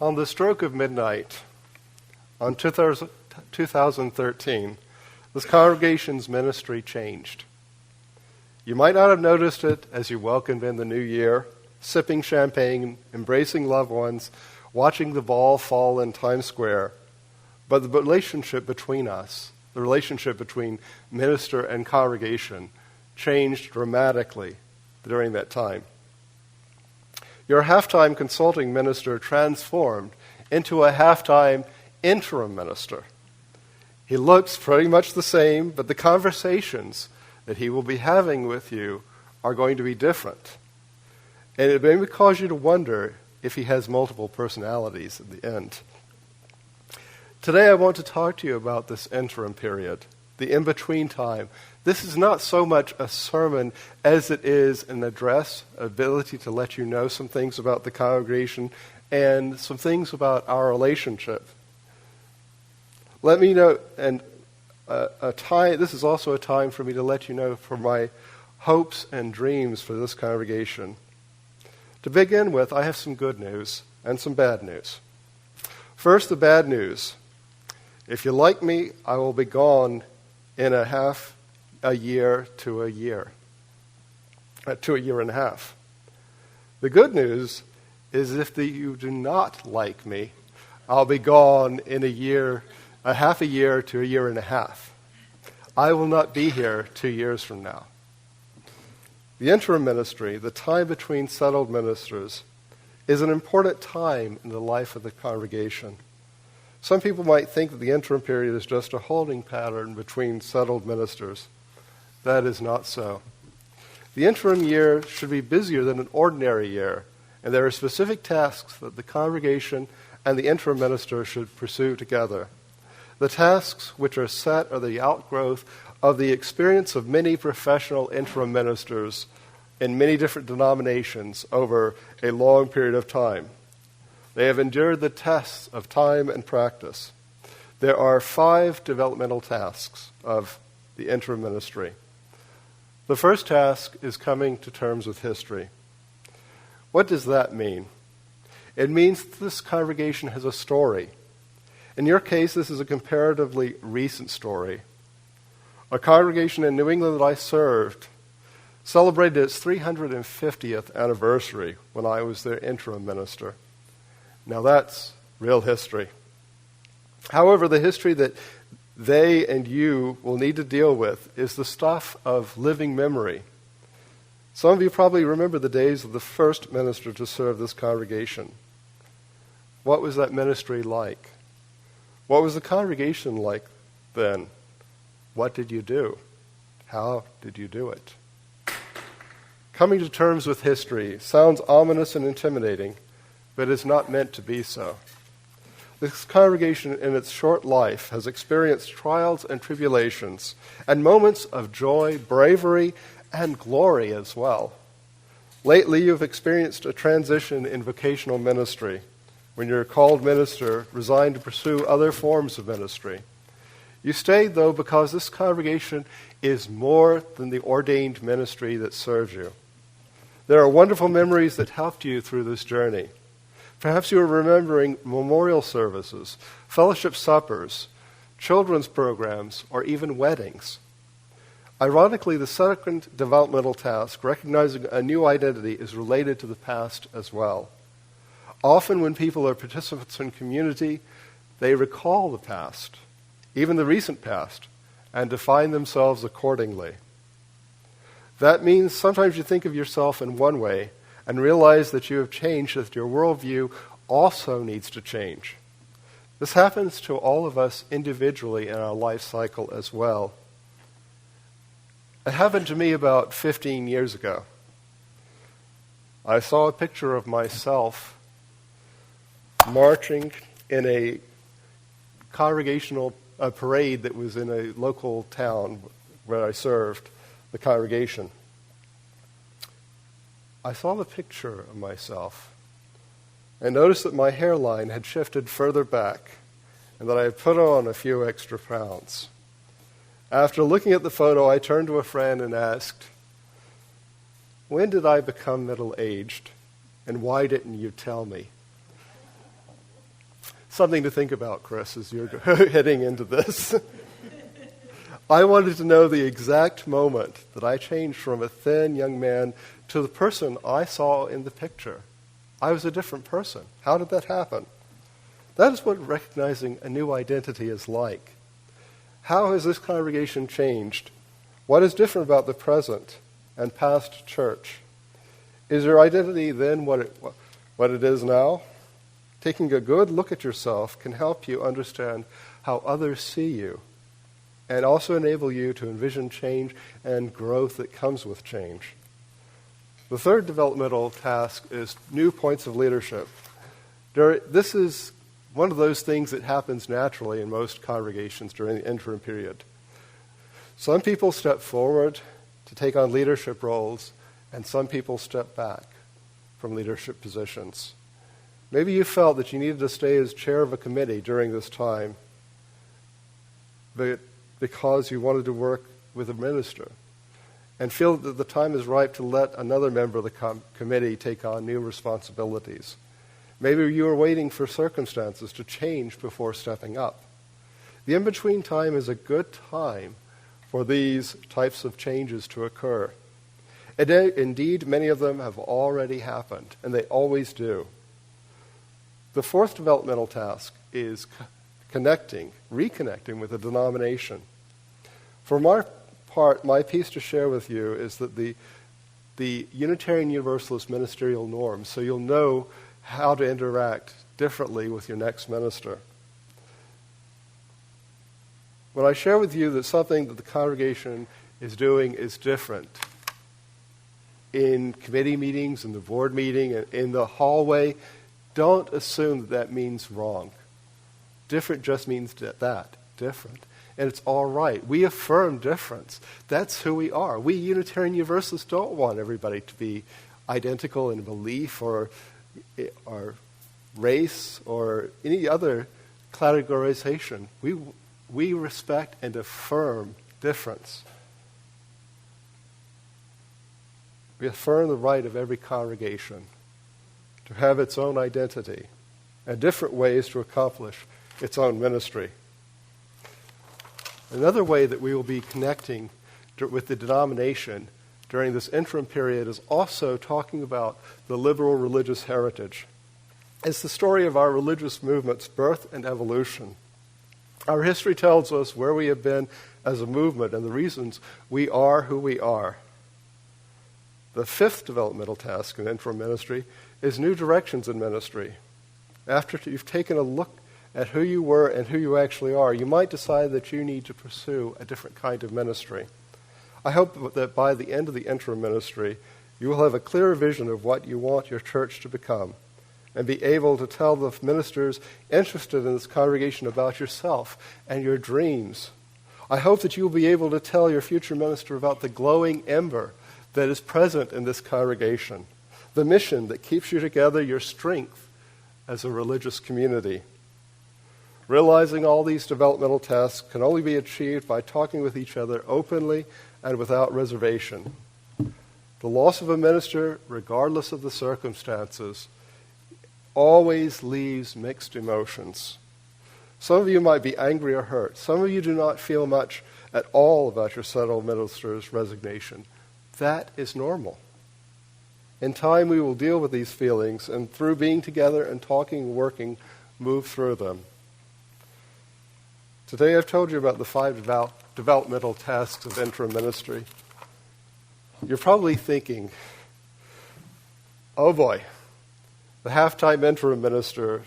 On the stroke of midnight, on 2013, this congregation's ministry changed. You might not have noticed it as you welcomed in the new year, sipping champagne, embracing loved ones, watching the ball fall in Times Square, but the relationship between us, the relationship between minister and congregation, changed dramatically during that time. Your halftime consulting minister transformed into a halftime interim minister. He looks pretty much the same, but the conversations that he will be having with you are going to be different. And it may cause you to wonder if he has multiple personalities at the end. Today I want to talk to you about this interim period, the in-between time. This is not so much a sermon as it is an address, ability to let you know some things about the congregation and some things about our relationship. Let me know, and this is also a time for me to let you know for my hopes and dreams for this congregation. To begin with, I have some good news and some bad news. First, the bad news. If you like me, I will be gone in a year to a year and a half. The good news is if you do not like me, I'll be gone in a half a year to a year and a half. I will not be here 2 years from now. The interim ministry, the time between settled ministers, is an important time in the life of the congregation. Some people might think that the interim period is just a holding pattern between settled ministers. That is not so. The interim year should be busier than an ordinary year, and there are specific tasks that the congregation and the interim minister should pursue together. The tasks which are set are the outgrowth of the experience of many professional interim ministers in many different denominations over a long period of time. They have endured the tests of time and practice. There are 5 developmental tasks of the interim ministry. The first task is coming to terms with history. What does that mean? It means that this congregation has a story. In your case, this is a comparatively recent story. A congregation in New England that I served celebrated its 350th anniversary when I was their interim minister. Now that's real history. However, the history that they and you will need to deal with is the stuff of living memory. Some of you probably remember the days of the first minister to serve this congregation. What was that ministry like? What was the congregation like then? What did you do? How did you do it? Coming to terms with history sounds ominous and intimidating, but it's not meant to be so. This congregation in its short life has experienced trials and tribulations and moments of joy, bravery, and glory as well. Lately, you've experienced a transition in vocational ministry when your called minister resigned to pursue other forms of ministry. You stayed, though, because this congregation is more than the ordained ministry that serves you. There are wonderful memories that helped you through this journey. Perhaps you are remembering memorial services, fellowship suppers, children's programs, or even weddings. Ironically, the second developmental task, recognizing a new identity, is related to the past as well. Often when people are participants in community, they recall the past, even the recent past, and define themselves accordingly. That means sometimes you think of yourself in one way and realize that you have changed, that your worldview also needs to change. This happens to all of us individually in our life cycle as well. It happened to me about 15 years ago. I saw a picture of myself marching in a congregational parade that was in a local town where I served the congregation. I saw the picture of myself and noticed that my hairline had shifted further back and that I had put on a few extra pounds. After looking at the photo, I turned to a friend and asked, "When did I become middle-aged, and why didn't you tell me?" something to think about, Chris, as you're heading into this. I wanted to know the exact moment that I changed from a thin young man to the person I saw in the picture. I was a different person. How did that happen? That is what recognizing a new identity is like. How has this congregation changed? What is different about the present and past church? Is your identity then what it is now? Taking a good look at yourself can help you understand how others see you and also enable you to envision change and growth that comes with change. The third developmental task is new points of leadership. This is one of those things that happens naturally in most congregations during the interim period. Some people step forward to take on leadership roles, and some people step back from leadership positions. Maybe you felt that you needed to stay as chair of a committee during this time because you wanted to work with a minister and feel that the time is ripe to let another member of the committee take on new responsibilities. Maybe you are waiting for circumstances to change before stepping up. The in-between time is a good time for these types of changes to occur. Indeed, many of them have already happened, and they always do. The fourth developmental task is reconnecting with the denomination. For my part, my piece to share with you is that the Unitarian Universalist ministerial norms, so you'll know how to interact differently with your next minister. When I share with you that something that the congregation is doing is different, in committee meetings, in the board meeting, in the hallway, don't assume that means wrong. Different just means that, different. And it's all right. We affirm difference. That's who we are. We Unitarian Universalists don't want everybody to be identical in belief or race or any other categorization. We respect and affirm difference. We affirm the right of every congregation to have its own identity and different ways to accomplish its own ministry. Another way that we will be connecting with the denomination during this interim period is also talking about the liberal religious heritage. It's the story of our religious movement's birth and evolution. Our history tells us where we have been as a movement and the reasons we are who we are. The fifth developmental task in interim ministry is new directions in ministry. After you've taken a look at who you were and who you actually are, you might decide that you need to pursue a different kind of ministry. I hope that by the end of the interim ministry, you will have a clearer vision of what you want your church to become and be able to tell the ministers interested in this congregation about yourself and your dreams. I hope that you will be able to tell your future minister about the glowing ember that is present in this congregation, the mission that keeps you together, your strength as a religious community. Realizing all these developmental tasks can only be achieved by talking with each other openly and without reservation. The loss of a minister, regardless of the circumstances, always leaves mixed emotions. Some of you might be angry or hurt. Some of you do not feel much at all about your settled minister's resignation. That is normal. In time, we will deal with these feelings, and through being together and talking and working, move through them. Today I've told you about the 5 developmental tasks of interim ministry. You're probably thinking, oh boy, the half-time interim minister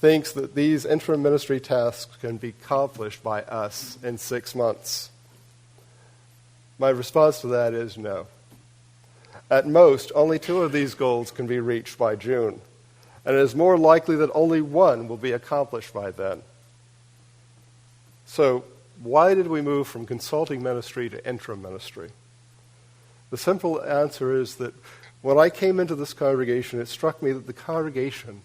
thinks that these interim ministry tasks can be accomplished by us in 6 months. My response to that is no. At most, only 2 of these goals can be reached by June, and it is more likely that only 1 will be accomplished by then. So, why did we move from consulting ministry to interim ministry? The simple answer is that when I came into this congregation, it struck me that the congregation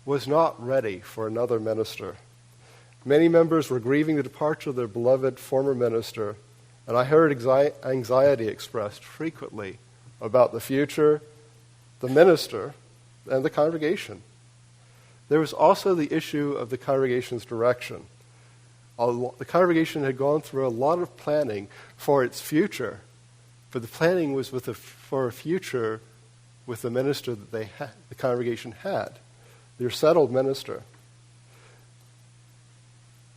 was not ready for another minister. Many members were grieving the departure of their beloved former minister, and I heard anxiety expressed frequently about the future, the minister, and the congregation. there was also the issue of the congregation's direction. The congregation had gone through a lot of planning for its future, but the planning was for a future with the minister that the congregation had, their settled minister.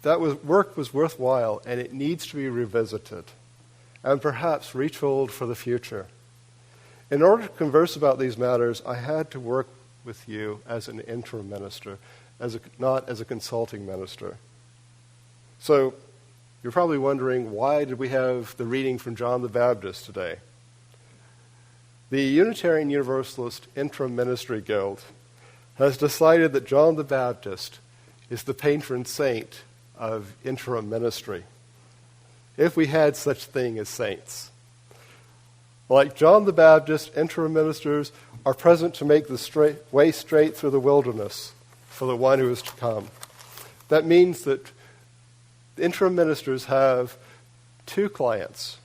Work was worthwhile, and it needs to be revisited and perhaps retooled for the future. In order to converse about these matters, I had to work with you as an interim minister, not as a consulting minister. So you're probably wondering, why did we have the reading from John the Baptist today? The Unitarian Universalist Interim Ministry Guild has decided that John the Baptist is the patron saint of interim ministry, if we had such thing as saints. Like John the Baptist, interim ministers are present to make the way straight through the wilderness for the one who is to come. That means that interim ministers have two clients.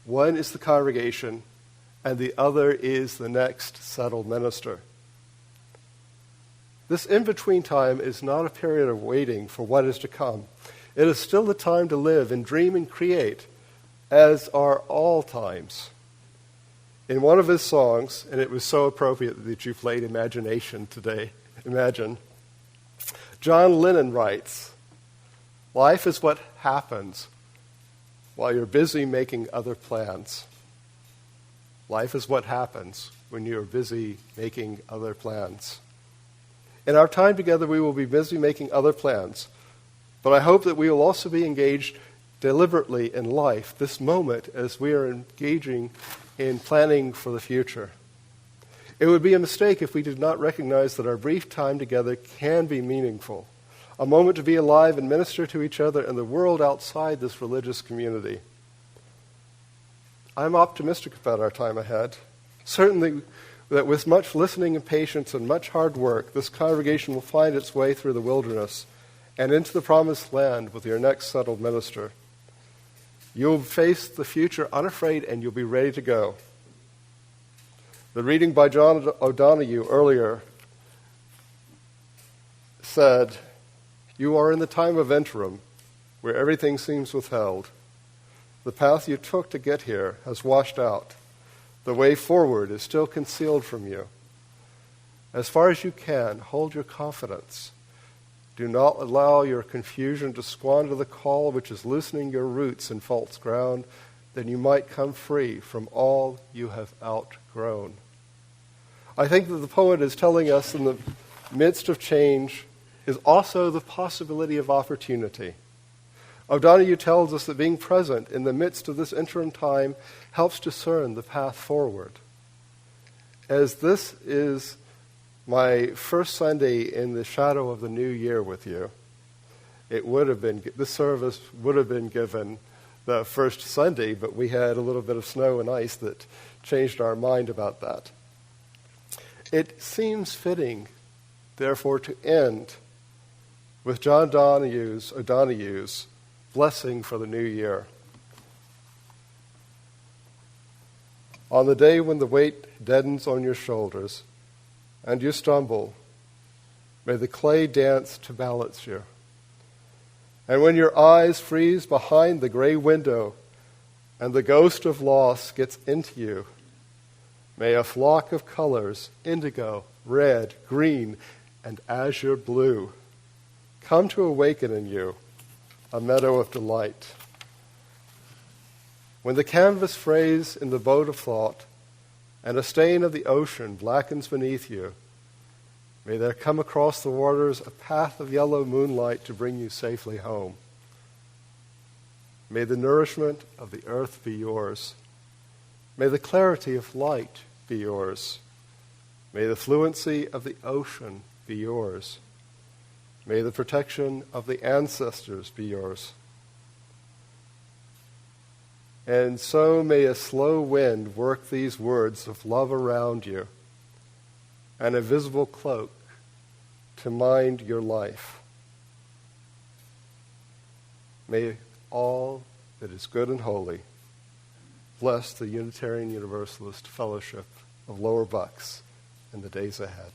One is the congregation, and the other is the next settled minister. This in-between time is not a period of waiting for what is to come. It is still the time to live and dream and create, as are all times. In one of his songs, and it was so appropriate that you played Imagination today, Imagine, John Lennon writes, "Life is what happens while you're busy making other plans." Life is what happens when you're busy making other plans. In our time together, we will be busy making other plans, but I hope that we will also be engaged deliberately in life, this moment, as we are engaging in planning for the future. It would be a mistake if we did not recognize that our brief time together can be meaningful, a moment to be alive and minister to each other and the world outside this religious community. I'm optimistic about our time ahead. Certainly that with much listening and patience and much hard work, this congregation will find its way through the wilderness and into the promised land with your next settled minister. You'll face the future unafraid, and you'll be ready to go. The reading by John O'Donoghue earlier said, "You are in the time of interim, where everything seems withheld. The path you took to get here has washed out. The way forward is still concealed from you. As far as you can, hold your confidence. Do not allow your confusion to squander the call which is loosening your roots in false ground, that you might come free from all you have outgrown." I think that the poet is telling us in the midst of change is also the possibility of opportunity. O'Donoghue tells us that being present in the midst of this interim time helps discern the path forward. As this is my first Sunday in the shadow of the new year with you, this service would have been given the first Sunday, but we had a little bit of snow and ice that changed our mind about that. It seems fitting, therefore, to end with John O'Donoghue's blessing for the new year. On the day when the weight deadens on your shoulders and you stumble, may the clay dance to balance you. And when your eyes freeze behind the gray window and the ghost of loss gets into you, may a flock of colors, indigo, red, green, and azure blue, come to awaken in you a meadow of delight. When the canvas frays in the boat of thought and a stain of the ocean blackens beneath you, may there come across the waters a path of yellow moonlight to bring you safely home. May the nourishment of the earth be yours. May the clarity of light be yours. May the fluency of the ocean be yours. May the protection of the ancestors be yours. And so may a slow wind work these words of love around you, and a visible cloak to mind your life. May all that is good and holy bless the Unitarian Universalist Fellowship of Lower Bucks in the days ahead.